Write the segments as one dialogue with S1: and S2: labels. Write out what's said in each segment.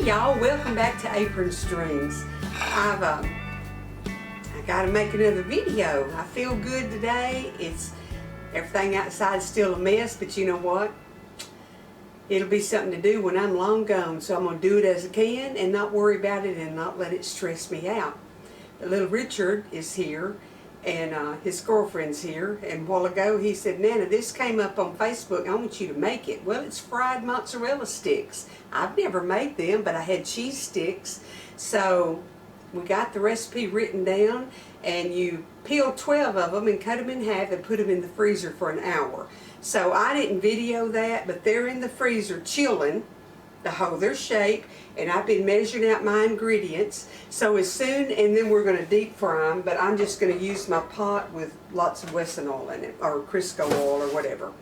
S1: y'all, welcome back to Apron Strings. I gotta make another video. I feel good today. Everything outside is still a mess, but you know what? It'll be something to do when I'm long gone, so I'm gonna do it as I can and not worry about it and not let it stress me out. But little Richard is here and his girlfriend's here, and a while ago he said, "Nana, this came up on Facebook, I want you to make it." Well, it's fried mozzarella sticks. I've never made them, but I had cheese sticks, so we got the recipe written down, and you peel 12 of them and cut them in half and put them in the freezer for an hour. So I didn't video that, but they're in the freezer chilling to hold their shape, and I've been measuring out my ingredients. So as soon, and then we're going to deep fry them, but I'm just going to use my pot with lots of Wesson oil in it, or Crisco oil, or whatever.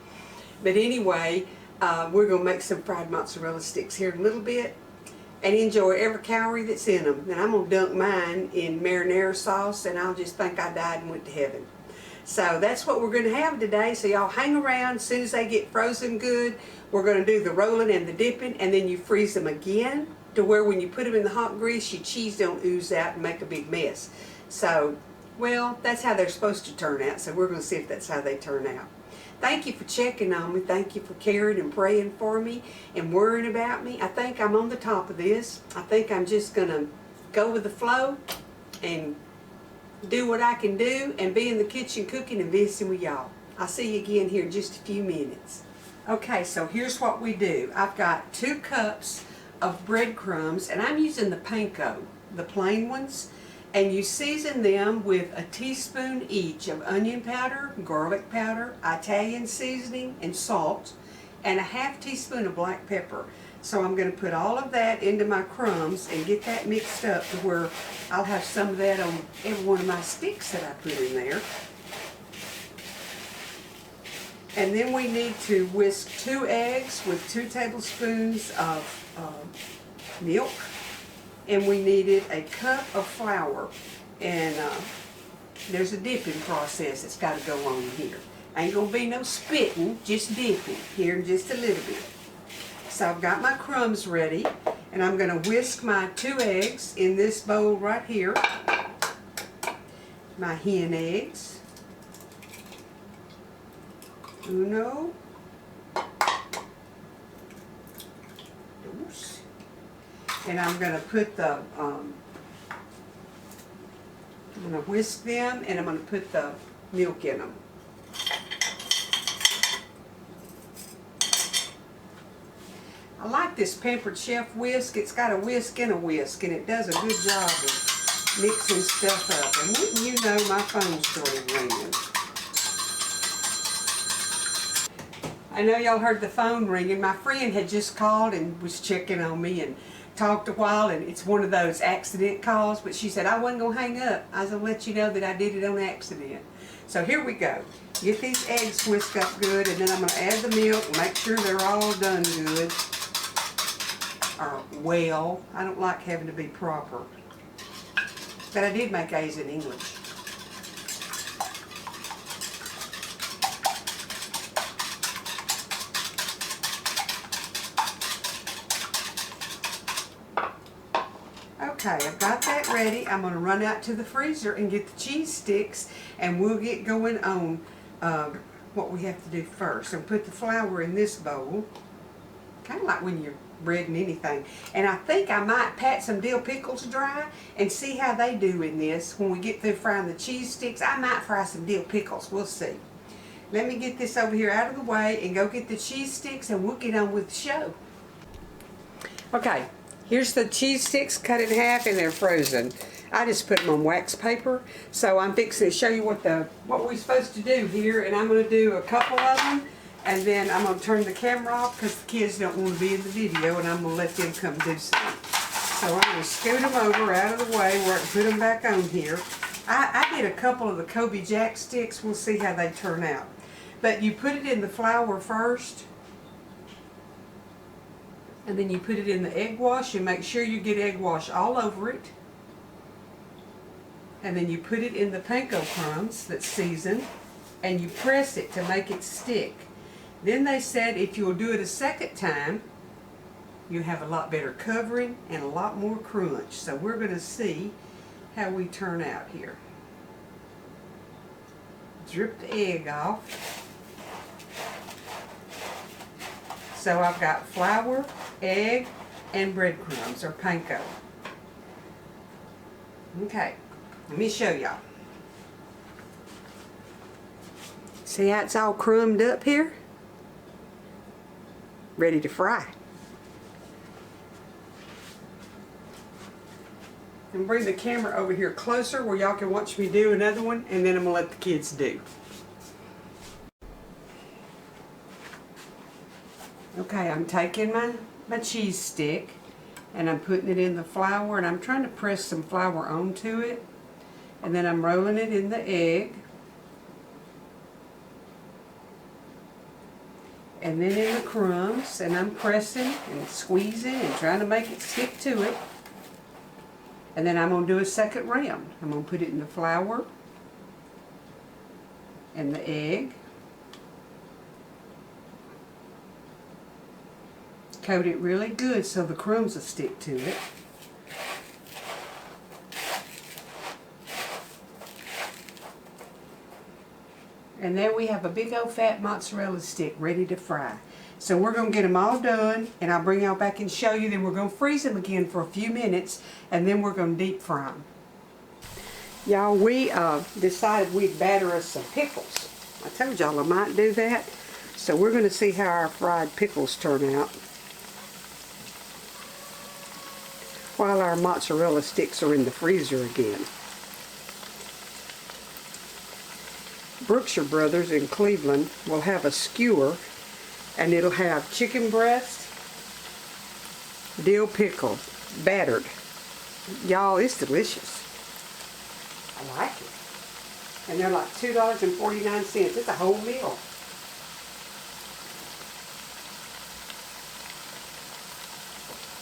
S1: But anyway, we're going to make some fried mozzarella sticks here in a little bit and enjoy every calorie that's in them. And I'm going to dunk mine in marinara sauce, and I'll just think I died and went to heaven. So that's what we're going to have today. So y'all hang around. As soon as they get frozen good, we're going to do the rolling and the dipping, and then you freeze them again to where when you put them in the hot grease, your cheese don't ooze out and make a big mess. So, well, that's how they're supposed to turn out. So we're going to see if that's how they turn out. Thank you for checking on me. Thank you for caring and praying for me and worrying about me. I think I'm on the top of this. I think I'm just going to go with the flow and do what I can do and be in the kitchen cooking and visiting with y'all. I'll see you again here in just a few minutes. Okay, so here's what we do. I've got 2 cups of breadcrumbs, and I'm using the panko, the plain ones, and you season them with a teaspoon each of onion powder, garlic powder, Italian seasoning, and salt, and a ½ teaspoon of black pepper. So I'm going to put all of that into my crumbs and get that mixed up to where I'll have some of that on every one of my sticks that I put in there. And then we need to whisk 2 eggs with 2 tablespoons of milk. And we needed a cup of flour. And there's a dipping process that's got to go on here. Ain't going to be no spitting, just dipping here in just a little bit. So I've got my crumbs ready, and I'm going to whisk my 2 eggs in this bowl right here. My hen eggs. Uno. Dos. And I'm going to put the, I'm going to whisk them, and I'm going to put the milk in them. I like this Pampered Chef whisk. It's got a whisk and a whisk, and it does a good job of mixing stuff up. And wouldn't you know, my phone started ringing. I know y'all heard the phone ringing. My friend had just called and was checking on me and talked a while, and it's one of those accident calls, but she said I wasn't going to hang up. I was going to let you know that I did it on accident. So here we go. Get these eggs whisked up good, and then I'm going to add the milk and make sure they're all done good. Or well, I don't like having to be proper. But I did make A's in English. Okay, I've got that ready. I'm going to run out to the freezer and get the cheese sticks, and we'll get going on what we have to do first. And put the flour in this bowl, kind of like when you're breading anything. And I think I might pat some dill pickles dry and see how they do in this. When we get through frying the cheese sticks, I might fry some dill pickles. We'll see. Let me get this over here out of the way and go get the cheese sticks, and we'll get on with the show. Okay. Here's the cheese sticks cut in half, and they're frozen. I just put them on wax paper. So I'm fixing to show you what we're supposed to do here, and I'm going to do a couple of them, and then I'm going to turn the camera off because the kids don't want to be in the video, and I'm going to let them come do something. So I'm going to scoot them over out of the way where I can put them back on here. I did a couple of the Kobe Jack sticks. We'll see how they turn out. But you put it in the flour first, and then you put it in the egg wash, and make sure you get egg wash all over it. And then you put it in the panko crumbs that's seasoned, and you press it to make it stick. Then they said if you'll do it a second time, you have a lot better covering and a lot more crunch. So we're going to see how we turn out here. Drip the egg off. So I've got flour, egg, and breadcrumbs, or panko. Okay, let me show y'all. See how it's all crumbed up here? Ready to fry. And bring the camera over here closer where y'all can watch me do another one, and then I'm going to let the kids do. Okay, I'm taking my cheese stick and I'm putting it in the flour, and I'm trying to press some flour onto it, and then I'm rolling it in the egg, and then in the crumbs, and I'm pressing and squeezing and trying to make it stick to it. And then I'm going to do a second round. I'm going to put it in the flour and the egg. Coat it really good so the crumbs will stick to it. And then we have a big old fat mozzarella stick ready to fry. So we're going to get them all done, and I'll bring y'all back and show you. Then we're going to freeze them again for a few minutes, and then we're going to deep fry them. Y'all, we decided we'd batter us some pickles. I told y'all I might do that. So we're going to see how our fried pickles turn out while our mozzarella sticks are in the freezer again. Brookshire Brothers in Cleveland will have a skewer, and it'll have chicken breast, dill pickle, battered. Y'all, it's delicious. I like it. And they're like $2.49. It's a whole meal.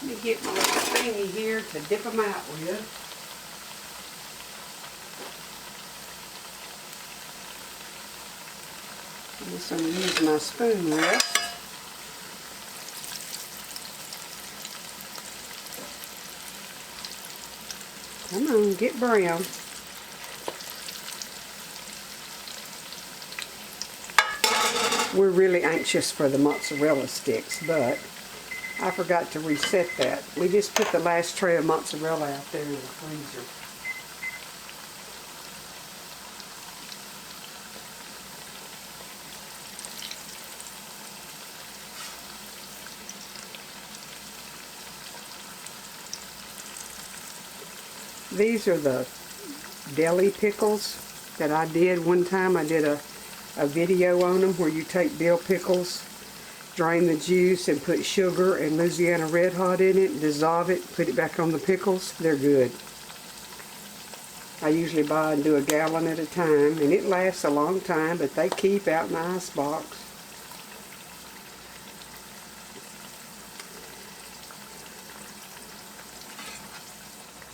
S1: Let me get my little thingy here to dip them out with. I'm just going to use my spoon rest. Come on, get brown. We're really anxious for the mozzarella sticks, but I forgot to reset that. We just put the last tray of mozzarella out there in the freezer. These are the deli pickles that I did one time. I did a video on them where you take dill pickles, drain the juice, and put sugar and Louisiana Red Hot in it, dissolve it, put it back on the pickles. They're good. I usually buy and do a gallon at a time, and it lasts a long time, but they keep out in the ice box.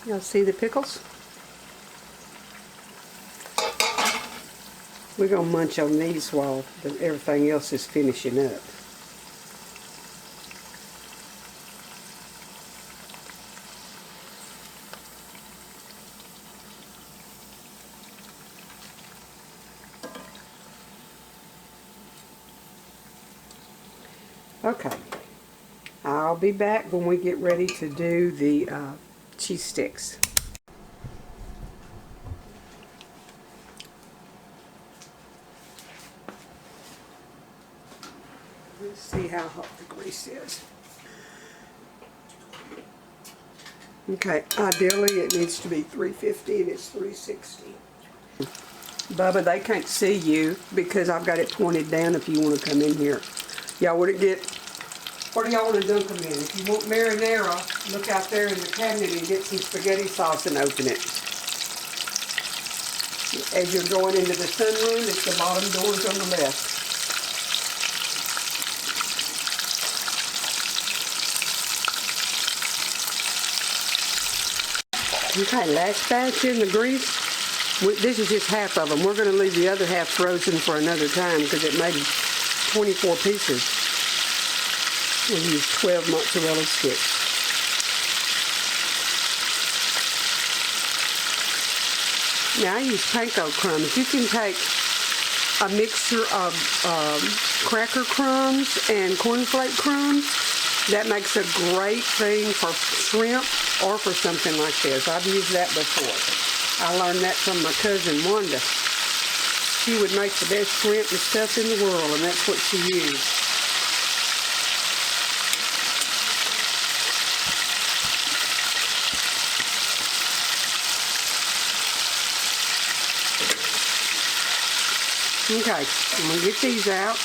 S1: Y'all see the pickles? We're going to munch on these while everything else is finishing up. Okay, I'll be back when we get ready to do the cheese sticks. Let's see how hot the grease is. Okay, ideally it needs to be 350 and it's 360. Bubba, they can't see you because I've got it pointed down if you want to come in here. Y'all want to get, what do y'all want to dunk them in? If you want marinara, look out there in the cabinet and get some spaghetti sauce and open it. As you're going into the sunroom, it's the bottom doors on the left. Okay, last batch in the grease. This is just half of them. We're going to leave the other half frozen for another time because it made 24 pieces. We'll use 12 mozzarella sticks. Now I use panko crumbs. You can take a mixture of cracker crumbs and cornflake crumbs. That makes a great thing for shrimp or for something like this. I've used that before. I learned that from my cousin Wanda. She would make the best shrimp and stuff in the world, and that's what she used. Okay, I'm going to get these out.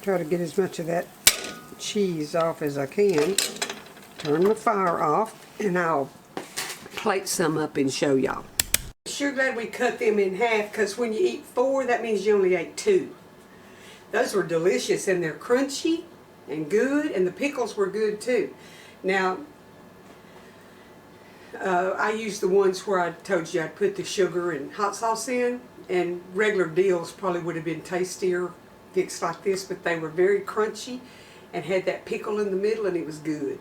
S1: Try to get as much of that cheese off as I can. Turn the fire off, and I'll plate some up and show y'all. Sure glad we cut them in half, because when you eat 4, that means you only ate 2. Those were delicious, and they're crunchy and good, and the pickles were good too. Now, I used the ones where I told you I'd put the sugar and hot sauce in, and regular dills probably would have been tastier fixed like this, but they were very crunchy and had that pickle in the middle, and it was good.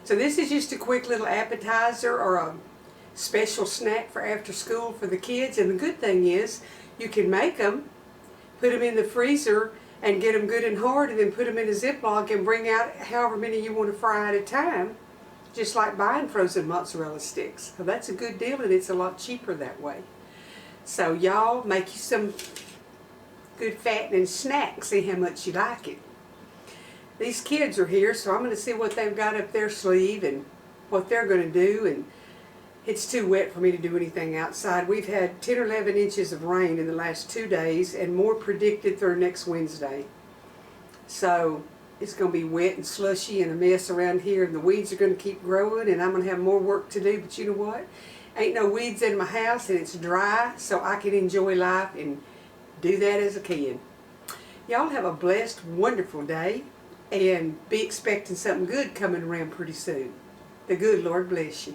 S1: So this is just a quick little appetizer or a special snack for after school for the kids. And the good thing is you can make them, put them in the freezer, and get them good and hard, and then put them in a Ziploc and bring out however many you want to fry at a time, just like buying frozen mozzarella sticks. So that's a good deal, and it's a lot cheaper that way. So y'all make you some good fattening snack. See how much you like it. These kids are here, so I'm going to see what they've got up their sleeve and what they're going to do. And it's too wet for me to do anything outside. We've had 10 or 11 inches of rain in the last 2 days, and more predicted through next Wednesday. So it's going to be wet and slushy and a mess around here, and the weeds are going to keep growing, and I'm going to have more work to do. But you know what? Ain't no weeds in my house, and it's dry, so I can enjoy life and do that as a kid. Y'all have a blessed, wonderful day, and be expecting something good coming around pretty soon. The good Lord bless you.